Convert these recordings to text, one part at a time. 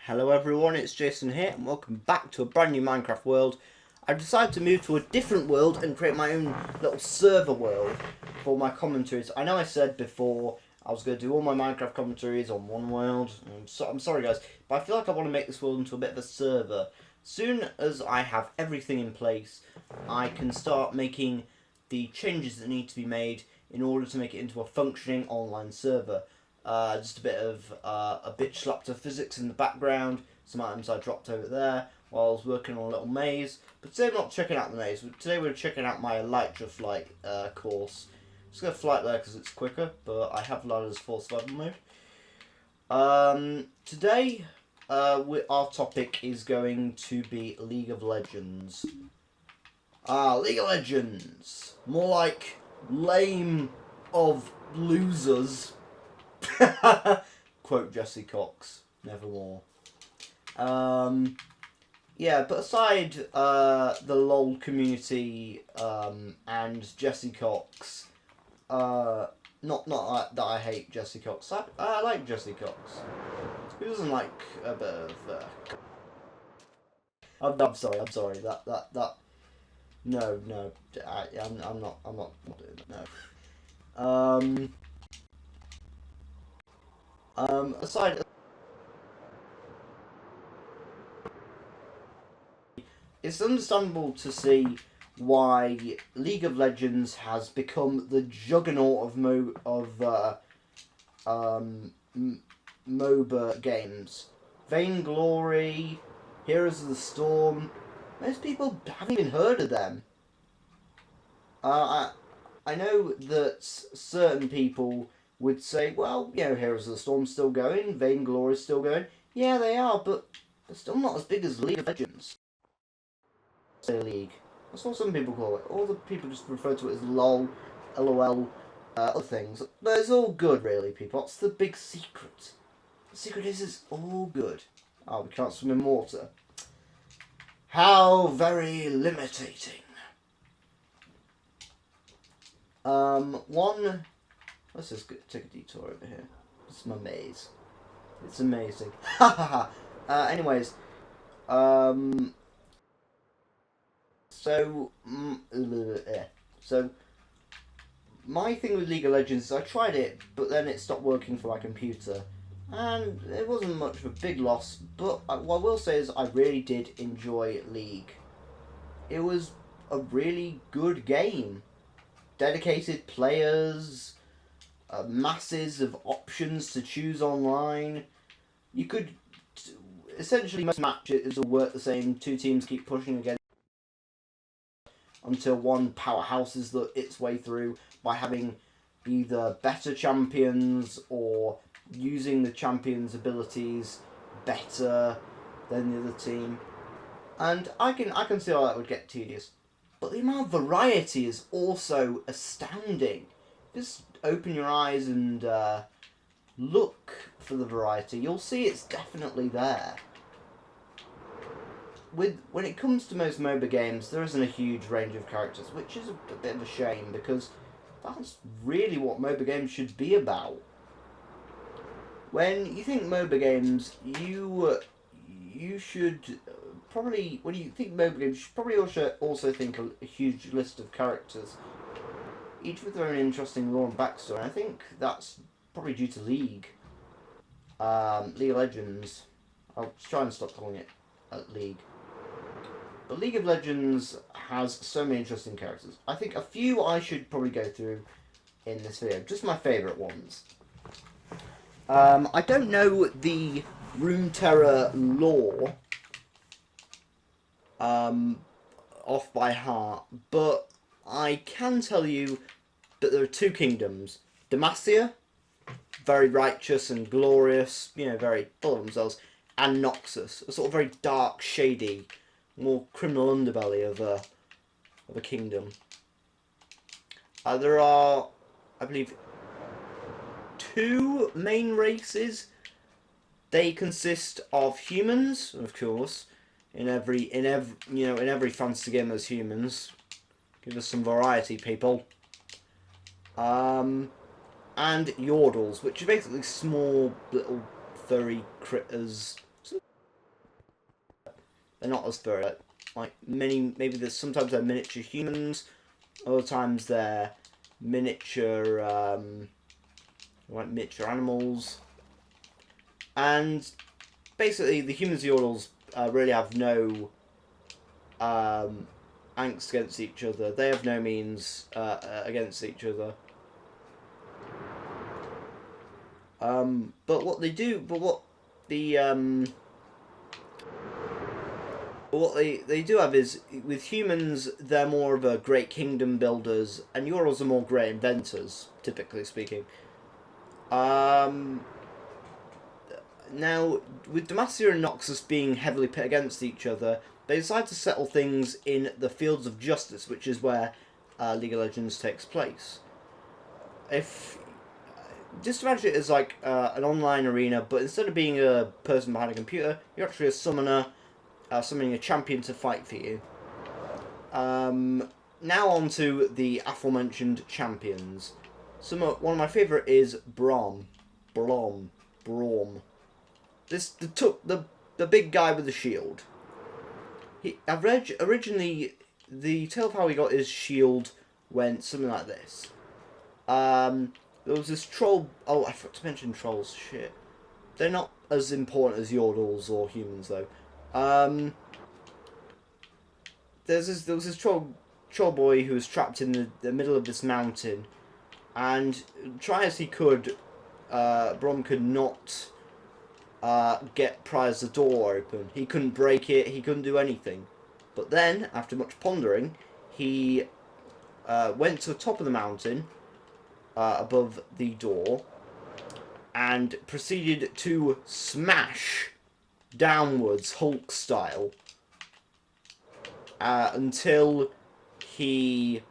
Hello everyone, it's Jason here and welcome back to a brand new Minecraft world. I've decided to move to a different world and create my own little server world for my commentaries. I know I said before I was going to do all my Minecraft commentaries on one world. I'm sorry guys, but I feel like I want to make this world into a bit of a server. Soon as I have everything in place, I can start making the changes that need to be made in order to make it into a functioning online server. Just a bit of a bitch slapped of physics in the background. Some items I dropped over there while I was working on a little maze. But today I'm not checking out the maze. Today we're checking out my Elytra flight course. Just going to flight there because it's quicker, but I have ladders for survival mode. Today our topic is going to be League of Legends. League of Legends. More like lame of losers. Quote Jesse Cox, nevermore. Yeah, but aside the LOL community and Jesse Cox, not that I hate Jesse Cox. I like Jesse Cox. Who doesn't like a bit of? I'm sorry. That. No. I'm not doing that. No. Aside, it's understandable to see why League of Legends has become the juggernaut of MOBA games. Vainglory, Heroes of the Storm. Most people haven't even heard of them. I know that certain people would say, well, Heroes of the Storm's still going, Vainglory's still going. Yeah, they are, but they're still not as big as League of Legends. League. That's what some people call it. All the people just refer to it as LOL, LOL, other things. But it's all good, really, people. That's the big secret. The secret is it's all good. Oh, we can't swim in water. How very limiting. Let's just take a detour over here. It's my maze. It's amazing. Ha ha ha. Anyways, So my thing with League of Legends is I tried it, but then it stopped working for my computer, and it wasn't much of a big loss. But what I will say is I really did enjoy League. It was a really good game. Dedicated players, masses of options to choose online. You could essentially most matches will work the same. Two teams keep pushing against until one powerhouses its way through by having either better champions or using the champion's abilities better than the other team. And I can see how that would get tedious. But the amount of variety is also astounding. Just open your eyes and look for the variety. You'll see it's definitely there. When it comes to most MOBA games, there isn't a huge range of characters, which is a bit of a shame because that's really what MOBA games should be about. When you think MOBA games, you should probably, when you think MOBA games, you should probably also think a huge list of characters, each with their own interesting lore and backstory. And I think that's probably due to League. League of Legends. I'll try and stop calling it League. But League of Legends has so many interesting characters. I think a few I should probably go through in this video. Just my favourite ones. I don't know the Runeterra lore off by heart, but I can tell you that there are two kingdoms. Demacia, very righteous and glorious, very full of themselves, and Noxus, a sort of very dark, shady, more criminal underbelly of a kingdom. There are, I believe, two main races. They consist of humans, of course. In every fantasy game, there's humans. Give us some variety, people. And Yordles, which are basically small little furry critters. They're not as furry. Like maybe there's sometimes they're miniature humans, other times they're miniature, like miniature animals. And basically, the humans and Yordles really have no angst against each other. They have no means against each other. But what they do, what they do have is, with humans, they're more of a great kingdom builders, and Yordles are more great inventors, typically speaking. Now, with Demacia and Noxus being heavily pit against each other, they decide to settle things in the Fields of Justice, which is where League of Legends takes place. Just imagine it as like an online arena, but instead of being a person behind a computer, you're actually a summoner, summoning a champion to fight for you. Now on to the aforementioned champions. One of my favourite is Braum. The big guy with the shield. Originally, the tale of how he got his shield went something like this. There was this troll. Oh, I forgot to mention trolls. Shit, they're not as important as Yordles or humans though. There was this troll boy who was trapped in the middle of this mountain, and try as he could, Braum could not prise the door open. He couldn't break it. He couldn't do anything. But then, after much pondering, he went to the top of the mountain above the door and proceeded to smash downwards Hulk style until he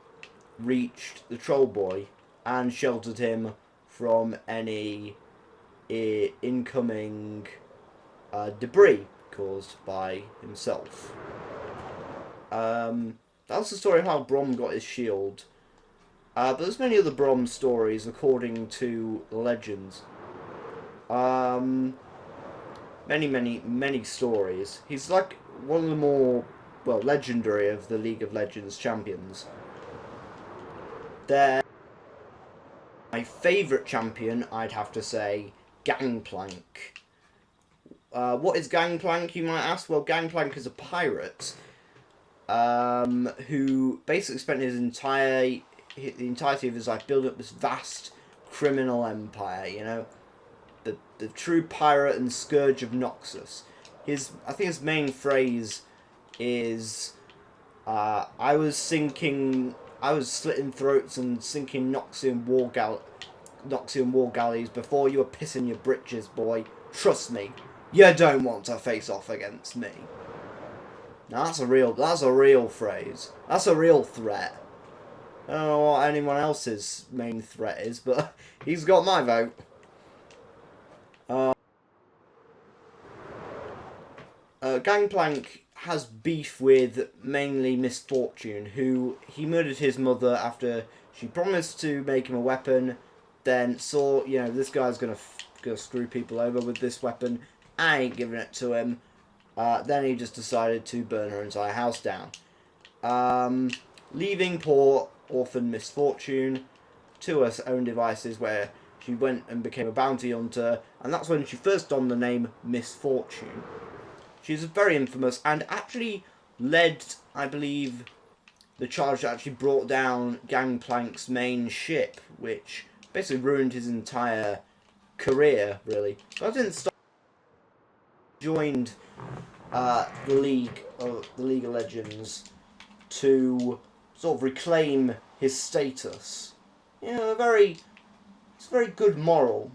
reached the troll boy and sheltered him from any incoming debris caused by himself. That's the story of how Braum got his shield. But there's many other Braum stories according to the legends. Many stories. He's like one of the more, legendary of the League of Legends champions. My favourite champion, I'd have to say, Gangplank. What is Gangplank, you might ask? Well, Gangplank is a pirate who basically spent the entirety of his life building up this vast criminal empire, you know? The true pirate and scourge of Noxus. I think his main phrase is, I was slitting throats and sinking Noxian war galleys before you were pissing your britches, boy. Trust me, you don't want to face off against me. Now that's a real phrase. That's a real threat. I don't know what anyone else's main threat is, but he's got my vote. Gangplank has beef with mainly Miss Fortune, who he murdered his mother after she promised to make him a weapon, then saw, this guy's gonna screw people over with this weapon. I ain't giving it to him. Then he just decided to burn her entire house down, leaving poor orphan Miss Fortune to her own devices, where she went and became a bounty hunter, and that's when she first donned the name Miss Fortune. She's very infamous and actually led, I believe, the charge that actually brought down Gangplank's main ship, which basically ruined his entire career, really. But I didn't stop. Joined the League of Legends to sort of reclaim his status. It's a very good moral,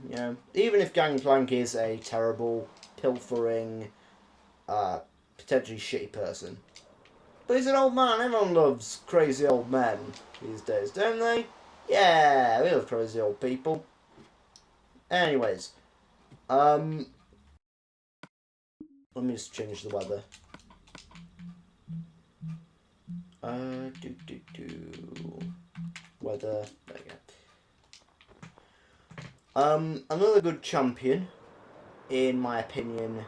Even if Gangplank is a terrible, pilfering, potentially shitty person. But he's an old man. Everyone loves crazy old men these days, don't they? Yeah, we love crazy old people. Anyways, let me just change the weather. Weather. There you go. Another good champion, in my opinion,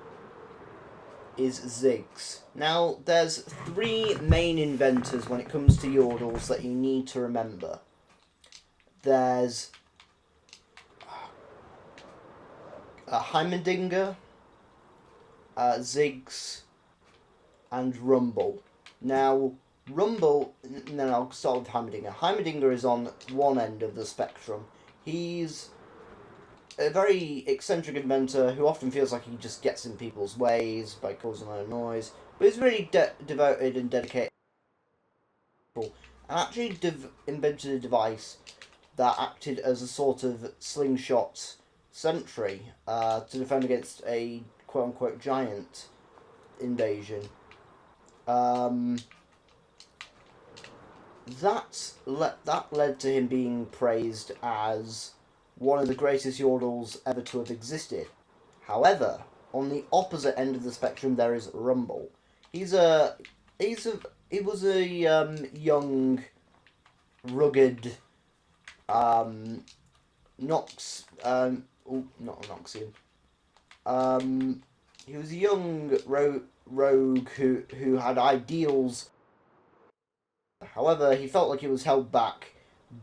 is Ziggs. Now, there's 3 main inventors when it comes to Yordles that you need to remember. There's Heimerdinger, Ziggs, and Rumble. Now, Rumble, then I'll start with Heimerdinger. Heimerdinger is on one end of the spectrum. He's a very eccentric inventor who often feels like he just gets in people's ways by causing a lot of noise, but he's really devoted and dedicated, and actually invented a device that acted as a sort of slingshot sentry to defend against a quote-unquote giant invasion. That led to him being praised as one of the greatest Yordles ever to have existed. However, on the opposite end of the spectrum, there is Rumble. He was a young, rugged, Nox, not Noxian. He was a young rogue who had ideals. However, he felt like he was held back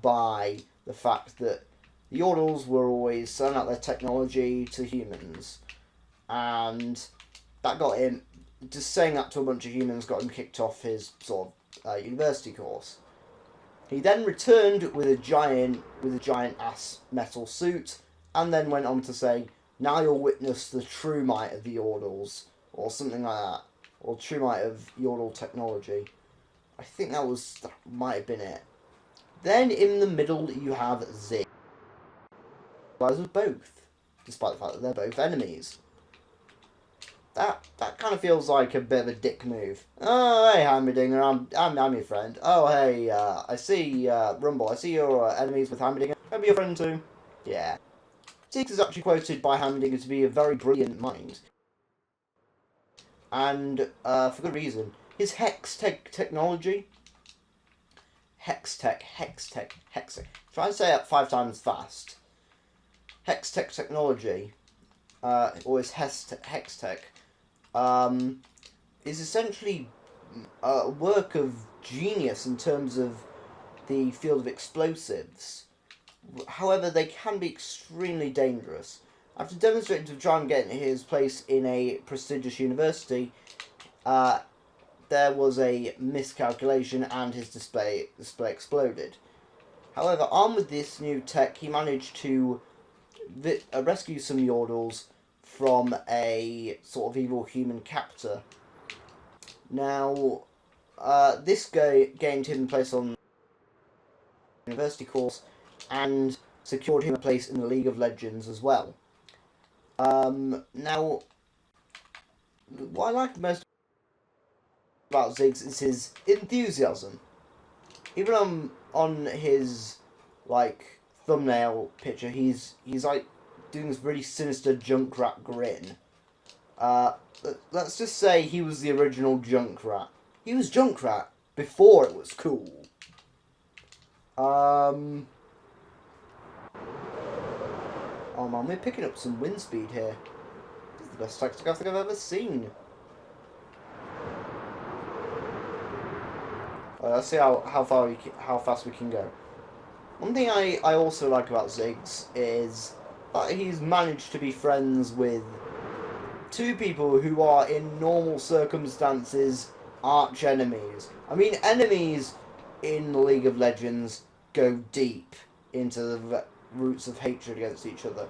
by the fact that the Yordles were always selling out their technology to humans, and that got him, just saying that to a bunch of humans got him kicked off his sort of university course. He then returned with a giant ass metal suit, and then went on to say, "Now you'll witness the true might of the Yordles," or something like that, or true might of Yordle technology. I think that might have been it. Then in the middle you have Ziggs. With both, despite the fact that they're both enemies. That kind of feels like a bit of a dick move. Oh, hey, Heimerdinger, I'm your friend. Oh, hey, I see, Rumble, I see you're enemies with Heimerdinger. Can I be your friend too? Yeah. Ziggs is actually quoted by Heimerdinger to be a very brilliant mind. And, for good reason. His Hextech technology... Hextech. Try and say it 5 times fast. Hextech technology, or is Hextech, is essentially a work of genius in terms of the field of explosives. However, they can be extremely dangerous. After demonstrating to try and get his place in a prestigious university, there was a miscalculation and his display exploded. However, armed with this new tech, he managed to rescue some Yordles from a sort of evil human captor. Now, this gained him a place on the university course and secured him a place in the League of Legends as well. Now, what I like most about Ziggs is his enthusiasm. Even on his thumbnail picture, he's like doing this really sinister Junkrat grin. Let's just say he was the original Junkrat. He was Junkrat before it was cool. Oh man, we're picking up some wind speed here. This is the best tactic I think I've ever seen. Let's see how fast we can go. One thing I also like about Ziggs is that he's managed to be friends with 2 people who are in normal circumstances arch enemies. I mean, enemies in the League of Legends go deep into the roots of hatred against each other.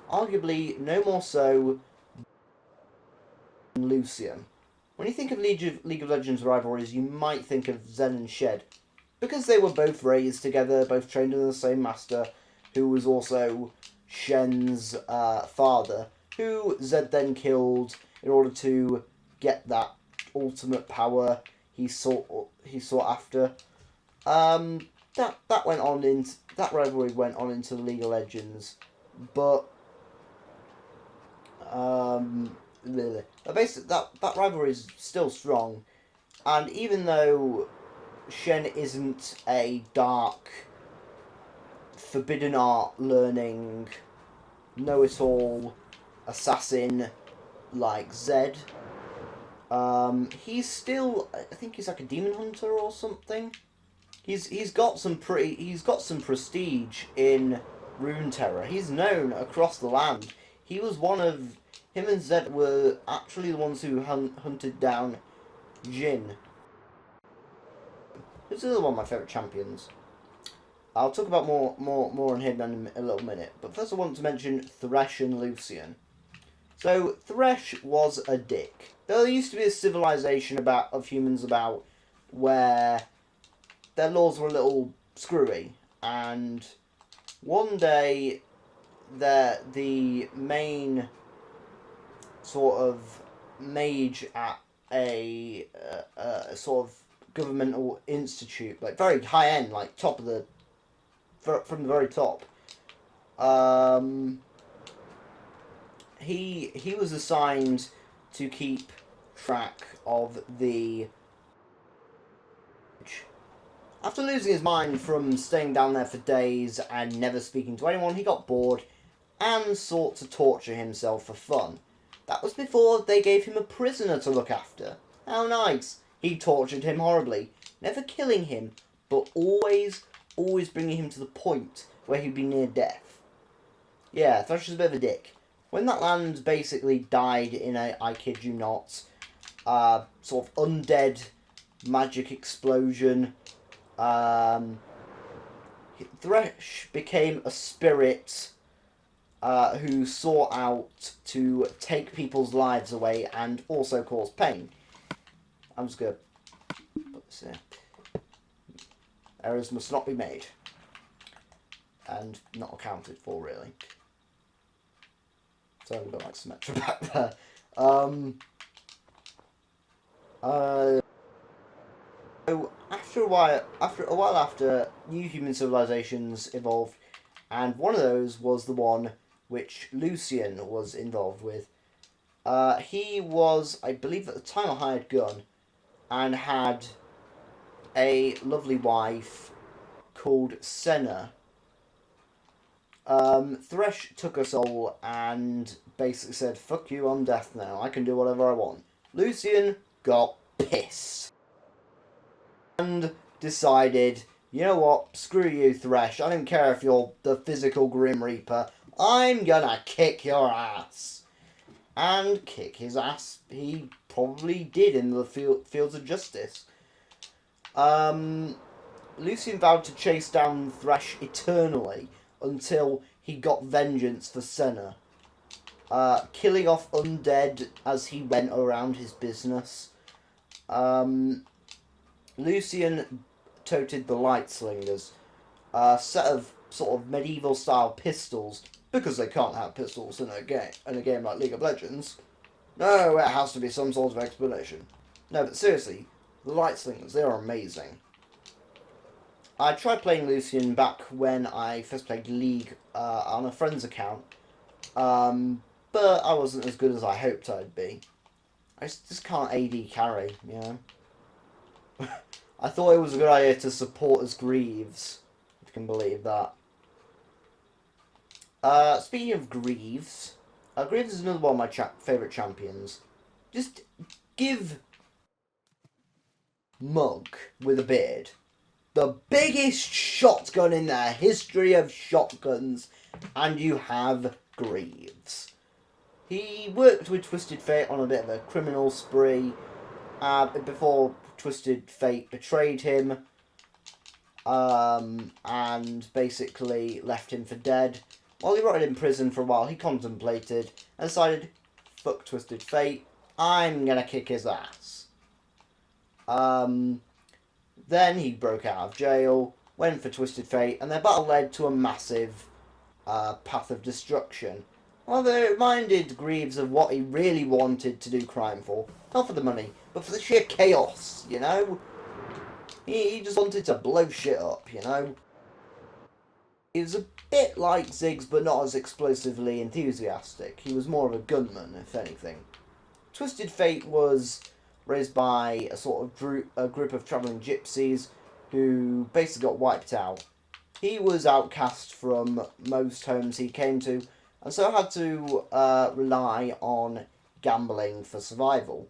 Arguably no more so than Lucian. When you think of League of Legends rivalries, you might think of Zen and Shed, because they were both raised together, both trained under the same master, who was also Shen's father, who Zed then killed in order to get that ultimate power he sought after. That rivalry went on into League of Legends, but basically that rivalry is still strong, and even though Shen isn't a dark, forbidden art learning, know-it-all assassin like Zed. He's still, I think he's like a demon hunter or something. He's got some prestige in Runeterra. He's known across the land. He was one of him and Zed were actually the ones who hunted down Jin. Who's another one of my favourite champions. I'll talk about more on him in a little minute. But first I want to mention Thresh and Lucian. So Thresh was a dick. There used to be a civilization of humans about where their laws were a little screwy, and one day the main sort of mage at a sort of governmental institute, like very high end, like top of the from the very top. He was assigned to keep track of the. After losing his mind from staying down there for days and never speaking to anyone, he got bored and sought to torture himself for fun. That was before they gave him a prisoner to look after. How nice! He tortured him horribly, never killing him, but always bringing him to the point where he'd be near death. Yeah, Thresh was a bit of a dick. When that land basically died in a, I kid you not, sort of undead magic explosion, Thresh became a spirit who sought out to take people's lives away and also cause pain. I'm just going to put this here. Errors must not be made. And not accounted for, really. So we've got like Symmetra back there. So after a while after, new human civilizations evolved, and one of those was the one which Lucian was involved with. He was, I believe at the time, a hired gun, and had a lovely wife called Senna. Thresh took her soul and basically said, "Fuck you, I'm death now. I can do whatever I want." Lucian got pissed and decided, you know what, screw you, Thresh. I don't care if you're the physical Grim Reaper. I'm gonna kick your ass. And kick his ass he probably did in the fields of justice. Lucian vowed to chase down Thresh eternally until he got vengeance for Senna. Killing off undead as he went around his business. Lucian toted the Light Slingers, a set of sort of medieval style pistols, because they can't have pistols in a game like League of Legends. No, it has to be some sort of explanation. No, but seriously, the Light Slingers, they are amazing. I tried playing Lucian back when I first played League on a friend's account, but I wasn't as good as I hoped I'd be. I just can't AD carry, you know. I thought it was a good idea to support as Greaves, if you can believe that. Speaking of Greaves, Greaves is another one of my favourite champions. Just give Mug with a beard the biggest shotgun in the history of shotguns, and you have Greaves. He worked with Twisted Fate on a bit of a criminal spree before Twisted Fate betrayed him and basically left him for dead. While he rotted in prison for a while, he contemplated and decided, fuck Twisted Fate, I'm gonna kick his ass. Then he broke out of jail, went for Twisted Fate, and their battle led to a massive path of destruction. However, it reminded Greaves of what he really wanted to do crime for. Not for the money, but for the sheer chaos, you know? He just wanted to blow shit up, you know? He was a bit like Ziggs, but not as explosively enthusiastic. He was more of a gunman, if anything. Twisted Fate was raised by a sort of a group of travelling gypsies who basically got wiped out. He was outcast from most homes he came to, and so had to rely on gambling for survival.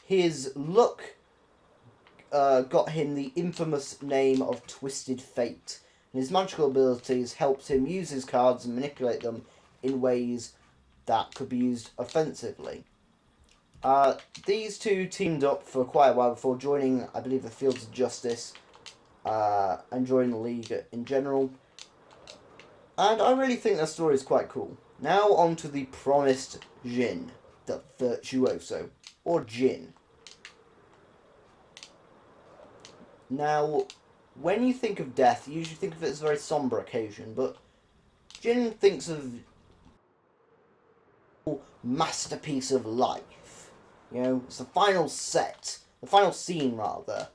His luck got him the infamous name of Twisted Fate, and his magical abilities helped him use his cards and manipulate them in ways that could be used offensively. These two teamed up for quite a while before joining, I believe, the Fields of Justice, and joining the League in general. And I really think their story is quite cool. Now on to the promised Jin, the Virtuoso, or Jin. Now, when you think of death, you usually think of it as a very somber occasion, but Jin thinks of masterpiece of life. You know, it's the final scene rather.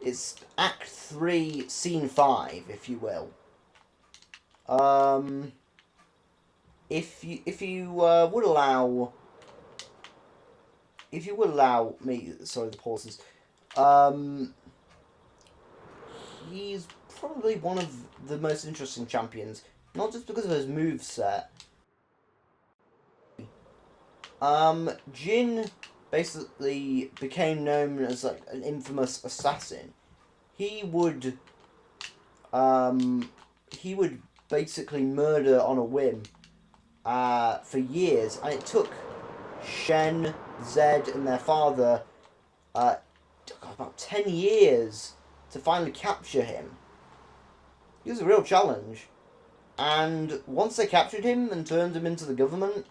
It's Act 3, Scene 5, if you will. If you would allow me, sorry, the pauses. He's probably one of the most interesting champions, not just because of his moveset. Jin basically became known as like an infamous assassin. He would basically murder on a whim for years, and it took Shen, Zed, and their father about 10 years to finally capture him. He was a real challenge. And once they captured him and turned him into the government,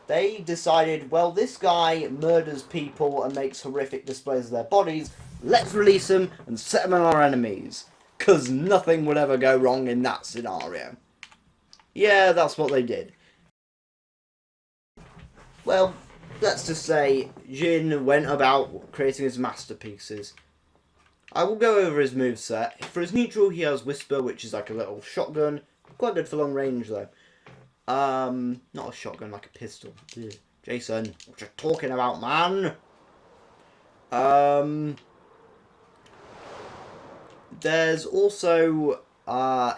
they decided, well, this guy murders people and makes horrific displays of their bodies. Let's release him and set him on our enemies. 'Cause nothing would ever go wrong in that scenario. Yeah, that's what they did. Well, let's just say Jin went about creating his masterpieces. I will go over his moveset. For his neutral, he has Whisper, which is like a little shotgun. Quite good for long range, though. Not a shotgun, like a pistol. Ugh. Jason, what you talking about, man? There's also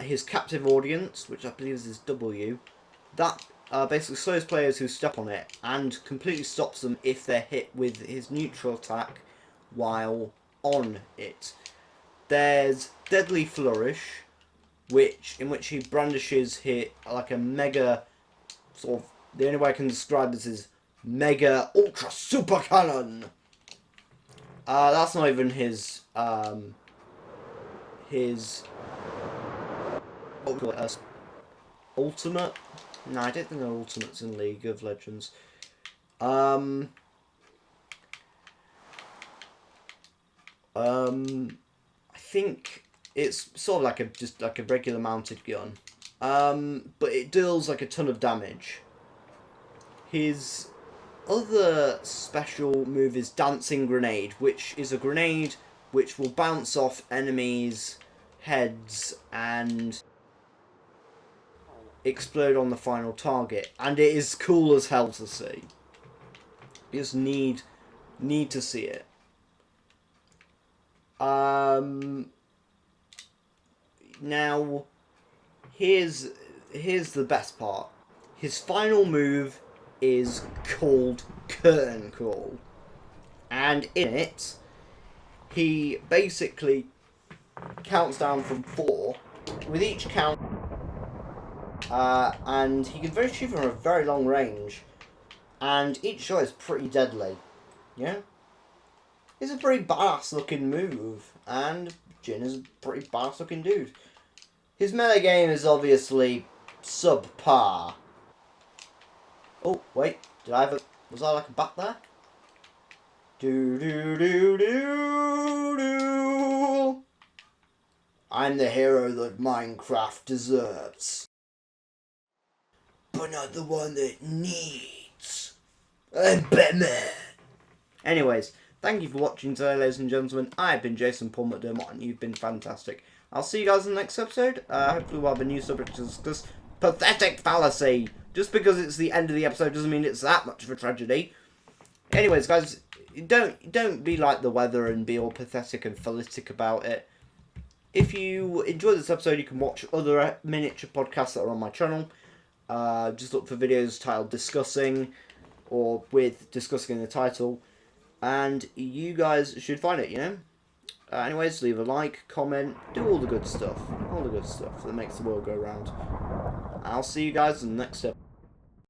his Captive Audience, which I believe is his W. That basically slows players who step on it and completely stops them if they're hit with his neutral attack while on it. There's Deadly Flourish, in which he brandishes like a mega sort of, the only way I can describe this is mega ultra super cannon. That's not even his ultimate. No, I don't think there are ultimates in League of Legends. I think it's sort of just like a regular mounted gun. But it deals like a ton of damage. His other special move is Dancing Grenade, which is a grenade which will bounce off enemies' heads and explode on the final target. And it is cool as hell to see. You just need to see it. Now, here's the best part. His final move is called Curtain Call, and in it, he basically counts down from 4. With each count, and he can shoot from a very long range, and each shot is pretty deadly. Yeah. It's a pretty badass looking move, and Jin is a pretty badass looking dude. His melee game is obviously subpar. Oh, wait, was I like a bat there? Do do do do do. I'm the hero that Minecraft deserves, but not the one that needs. I'm Batman. Anyways, thank you for watching today, ladies and gentlemen. I've been Jason Paul McDermott, and you've been fantastic. I'll see you guys in the next episode. Hopefully we'll have a new subject to discuss. Pathetic fallacy. Just because it's the end of the episode doesn't mean it's that much of a tragedy. Anyways, guys, don't be like the weather and be all pathetic and phallitic about it. If you enjoyed this episode, you can watch other miniature podcasts that are on my channel. Just look for videos titled Discussing, or with Discussing in the title, and you guys should find it, you know? Anyways, leave a like, comment, do all the good stuff. All the good stuff that makes the world go round. I'll see you guys in the next episode.